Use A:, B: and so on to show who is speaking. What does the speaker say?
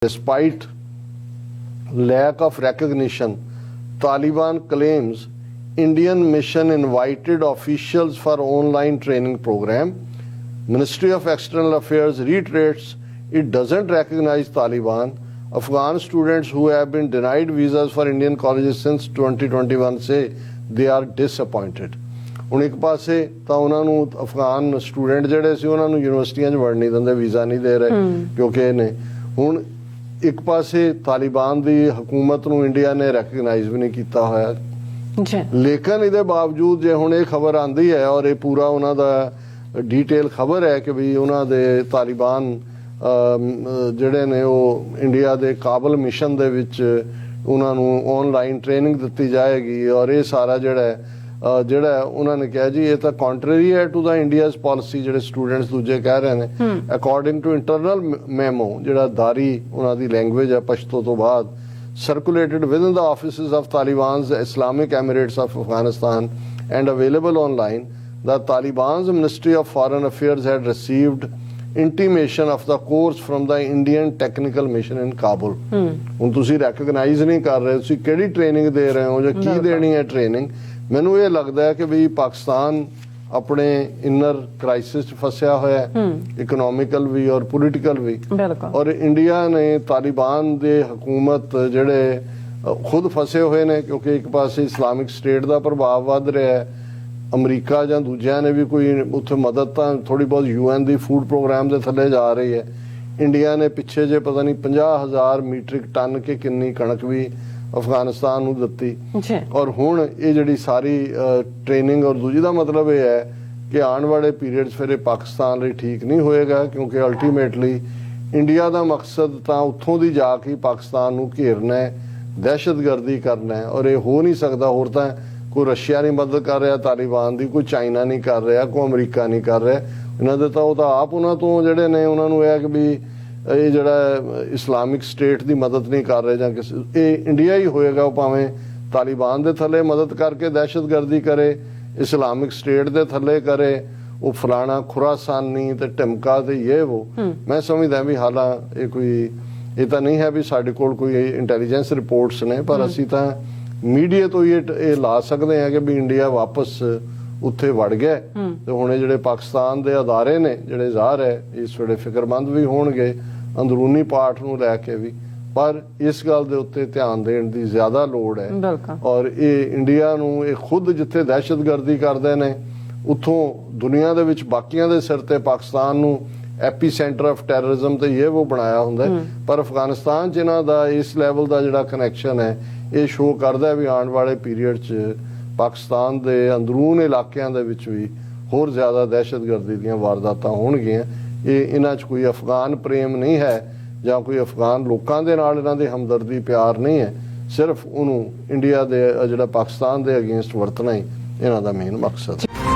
A: Despite lack of recognition, Taliban claims Indian mission invited officials for online training program. Ministry of External Affairs reiterates it doesn't recognize Taliban. Afghan students who have been denied visas for Indian colleges since 2021 say they are disappointed. ਹੁਣ ਇੱਕ ਪਾਸੇ ਤਾਂ ਉਹਨਾਂ ਨੂੰ Afghan student ਜਿਹੜੇ ਸੀ ਉਹਨਾਂ ਨੂੰ ਯੂਨੀਵਰਸਿਟੀਆਂ 'ਚ ਵੜਨ ਨਹੀਂ ਦਿੰਦੇ, ਵੀਜ਼ਾ ਨਹੀਂ ਦੇ ਰਹੇ ਕਿਉਂਕਿ ਇਹਨੇ ਹੁਣ ਇੱਕ ਪਾਸੇ ਤਾਲਿਬਾਨ ਦੀ ਹਕੂਮਤ ਨੂੰ ਇੰਡੀਆ ਨੇ ਰੈਕਗਨਾਈਜ਼ ਵੀ ਨਹੀਂ ਕੀਤਾ ਹੋਇਆ। ਲੇਕਿਨ ਇਹਦੇ ਬਾਵਜੂਦ ਜੇ ਹੁਣ ਇਹ ਖਬਰ ਆਂਦੀ ਹੈ ਔਰ ਇਹ ਪੂਰਾ ਉਹਨਾਂ ਦਾ ਡਿਟੇਲ ਖਬਰ ਹੈ ਕਿ ਵੀ ਉਹਨਾਂ ਦੇ ਤਾਲਿਬਾਨ ਜਿਹੜੇ ਨੇ ਉਹ ਇੰਡੀਆ ਦੇ ਕਾਬਲ ਮਿਸ਼ਨ ਦੇ ਵਿੱਚ ਉਹਨਾਂ ਨੂੰ ਆਨਲਾਈਨ ਟ੍ਰੇਨਿੰਗ ਦਿੱਤੀ ਜਾਏਗੀ ਔਰ ਇਹ ਸਾਰਾ ਜਿਹੜਾ ਉਹਨਾਂ ਨੇ ਕਿਹਾ ਜੀ ਇਹ ਤਾਂ ਕੰਟਰਰੀ ਹੈ ਟੂ ਦਾ ਇੰਡੀਆਜ਼ ਪਾਲਿਸੀ। ਜਿਹੜੇ ਸਟੂਡੈਂਟਸ ਦੂਜੇ ਕਹਿ ਰਹੇ ਨੇ ਅਕੋਰਡਿੰਗ ਟੂ ਇੰਟਰਨਲ ਮੈਮੋ ਜਿਹੜਾ ਦਾਰੀ ਉਹਨਾਂ ਦੀ ਲੈਂਗੁਏਜ ਹੈ ਪਸ਼ਤੋ ਤੋਂ ਬਾਅਦ circulated within the offices of Taliban's Islamic Emirates of Afghanistan and available online, the Taliban's Ministry of Foreign Affairs had received intimation of the course from the Indian Technical Mission in Kabul. ਹੁਣ ਤੁਸੀਂ recognise ਨਹੀਂ ਕਰ ਰਹੇ, ਤੁਸੀਂ ਕਿਹੜੀ training ਦੇ ਰਹੇ ਹੋ ਜਾਂ ਕੀ ਦੇਣੀ ਹੈ ਟ੍ਰੇਨਿੰਗ। ਮੈਨੂੰ ਇਹ ਲੱਗਦਾ ਹੈ ਕਿ ਵੀ ਪਾਕਿਸਤਾਨ ਆਪਣੇ ਇਨਰ ਕ੍ਰਾਈਸਿਸ 'ਚ ਫਸਿਆ ਹੋਇਆ ਹੈ, ਇਕਨੋਮਿਕਲ ਵੀ ਔਰ ਪੋਲੀਟੀਕਲ ਵੀ। ਔਰ ਇੰਡੀਆ ਨੇ ਤਾਲਿਬਾਨ ਦੇ ਹਕੂਮਤ ਜਿਹੜੇ ਖੁਦ ਫਸੇ ਹੋਏ ਨੇ ਕਿਉਂਕਿ ਇੱਕ ਪਾਸੇ ਇਸਲਾਮਿਕ ਸਟੇਟ ਦਾ ਪ੍ਰਭਾਵ ਵੱਧ ਰਿਹਾ ਹੈ। ਅਮਰੀਕਾ ਜਾਂ ਦੂਜਿਆਂ ਨੇ ਵੀ ਕੋਈ ਉੱਥੇ ਮਦਦ ਤਾਂ ਥੋੜੀ ਬਹੁਤ UN ਦੀ ਫੂਡ ਪ੍ਰੋਗਰਾਮ ਦੇ ਥੱਲੇ ਜਾ ਰਹੀ ਹੈ। ਇੰਡੀਆ ਨੇ ਪਿੱਛੇ ਜੇ ਪਤਾ ਨਹੀਂ 50,000 ਮੀਟ੍ਰਿਕ ਟਨ ਕੇ ਕਿੰਨੀ ਕਣਕ ਵੀ ਅਫਗਾਨਿਸਤਾਨ ਨੂੰ ਦਿੱਤੀ ਔਰ ਹੁਣ ਇਹ ਜਿਹੜੀ ਸਾਰੀ ਟ੍ਰੇਨਿੰਗ ਔਰ ਦੂਜੀ ਦਾ ਮਤਲਬ ਇਹ ਹੈ ਕਿ ਆਉਣ ਵਾਲੇ ਪੀਰੀਅਡਸ ਫਿਰ ਇਹ ਪਾਕਿਸਤਾਨ ਲਈ ਠੀਕ ਨਹੀਂ ਹੋਏਗਾ ਕਿਉਂਕਿ ਅਲਟੀਮੇਟਲੀ ਇੰਡੀਆ ਦਾ ਮਕਸਦ ਤਾਂ ਉੱਥੋਂ ਦੀ ਜਾ ਕੇ ਪਾਕਿਸਤਾਨ ਨੂੰ ਘੇਰਨਾ ਹੈ, ਦਹਿਸ਼ਤਗਰਦੀ ਕਰਨਾ ਹੈ ਔਰ ਇਹ ਹੋ ਨਹੀਂ ਸਕਦਾ। ਹੋਰ ਤਾਂ ਕੋਈ ਰਸ਼ੀਆ ਨਹੀਂ ਮਦਦ ਕਰ ਰਿਹਾ ਤਾਲਿਬਾਨ ਦੀ, ਕੋਈ ਚਾਈਨਾ ਨਹੀਂ ਕਰ ਰਿਹਾ, ਕੋਈ ਅਮਰੀਕਾ ਨਹੀਂ ਕਰ ਰਿਹਾ। ਇਹਨਾਂ ਦੇ ਤਾਂ ਉਹ ਤਾਂ ਆਪ ਉਹਨਾਂ ਤੋਂ ਜਿਹੜੇ ਨੇ ਉਹਨਾਂ ਨੂੰ ਇਹ ਕਿ ਵੀ ਇਹ ਜਿਹੜਾ ਇਸਲਾਮਿਕ ਸਟੇਟ ਦੀ ਮਦਦ ਨਹੀਂ ਕਰ ਰਹੇ ਜਾਂ ਕਿਸੇ ਇਹ ਇੰਡੀਆ ਹੀ ਹੋਏਗਾ। ਉਹ ਭਾਵੇਂ ਤਾਲਿਬਾਨ ਦੇ ਥੱਲੇ ਮਦਦ ਕਰਕੇ ਦਹਿਸ਼ਤਗਰਦੀ ਕਰੇ, ਇਸਲਾਮਿਕ ਸਟੇਟ ਦੇ ਥੱਲੇ ਕਰੇ, ਉਹ ਫਲਾਣਾ ਖੁਰਾਸਾਨੀ ਤੇ ਟਮਕਾ ਤੇ ਇਹ ਵੋ। ਮੈਂ ਸਮਝਦਾ ਵੀ ਹਾਲਾਂ ਇਹ ਤਾਂ ਨਹੀਂ ਹੈ ਵੀ ਸਾਡੇ ਕੋਲ ਕੋਈ ਇੰਟੈਲੀਜੈਂਸ ਰਿਪੋਰਟਸ ਨੇ ਪਰ ਅਸੀਂ ਤਾਂ ਮੀਡੀਆ ਤੋਂ ਇਹ ਲਾ ਸਕਦੇ ਹਾਂ ਕਿ ਵੀ ਇੰਡੀਆ ਵਾਪਸ ਉੱਥੇ ਵੜ ਗਿਆ ਤੇ ਹੁਣ ਇਹ ਜਿਹੜੇ ਪਾਕਿਸਤਾਨ ਦੇ ਅਦਾਰੇ ਨੇ ਜਿਹੜੇ ਜ਼ਾਹਰ ਹੈ ਇਸ ਵੇਲੇ ਫਿਕਰਮੰਦ ਵੀ ਹੋਣਗੇ ਅੰਦਰੂਨੀ ਪਾਰਟ ਨੂੰ ਲੈ ਕੇ ਵੀ, ਪਰ ਇਸ ਗੱਲ ਦੇ ਉੱਤੇ ਧਿਆਨ ਦੇਣ ਦੀ ਜ਼ਿਆਦਾ ਲੋੜ ਹੈ। ਔਰ ਇਹ ਇੰਡੀਆ ਨੂੰ ਇਹ ਖੁਦ ਜਿੱਥੇ ਦਹਿਸ਼ਤਗਰਦੀ ਕਰਦੇ ਨੇ ਉੱਥੋਂ ਦੁਨੀਆ ਦੇ ਵਿੱਚ ਬਾਕੀਆਂ ਦੇ ਸਿਰ ਤੇ ਪਾਕਿਸਤਾਨ ਨੂੰ ਐਪੀ ਸੈਂਟਰ ਆਫ ਟੈਰਰਿਜ਼ਮ ਤੇ ਇਹ ਉਹ ਬਣਾਇਆ ਹੁੰਦਾ ਪਰ ਅਫਗਾਨਿਸਤਾਨ 'ਚ ਇਹਨਾਂ ਦਾ ਇਸ ਲੈਵਲ ਦਾ ਜਿਹੜਾ ਕਨੈਕਸ਼ਨ ਹੈ ਇਹ ਸ਼ੋਅ ਕਰਦਾ ਵੀ ਆਉਣ ਵਾਲੇ ਪੀਰੀਅਡ 'ਚ ਪਾਕਿਸਤਾਨ ਦੇ ਅੰਦਰੂਨ ਇਲਾਕਿਆਂ ਦੇ ਵਿੱਚ ਵੀ ਹੋਰ ਜ਼ਿਆਦਾ ਦਹਿਸ਼ਤਗਰਦੀ ਦੀਆਂ ਵਾਰਦਾਤਾਂ ਹੋਣਗੀਆਂ। ਇਹ ਇਹਨਾਂ 'ਚ ਕੋਈ ਅਫਗਾਨ ਪ੍ਰੇਮ ਨਹੀਂ ਹੈ ਜਾਂ ਕੋਈ ਅਫਗਾਨ ਲੋਕਾਂ ਦੇ ਨਾਲ ਇਹਨਾਂ ਦੇ ਹਮਦਰਦੀ ਪਿਆਰ ਨਹੀਂ ਹੈ, ਸਿਰਫ ਉਹਨੂੰ ਇੰਡੀਆ ਦੇ ਜਿਹੜਾ ਪਾਕਿਸਤਾਨ ਦੇ ਅਗੇਂਸਟ ਵਰਤਣਾ ਹੀ ਇਹਨਾਂ ਦਾ ਮੇਨ ਮਕਸਦ ਹੈ।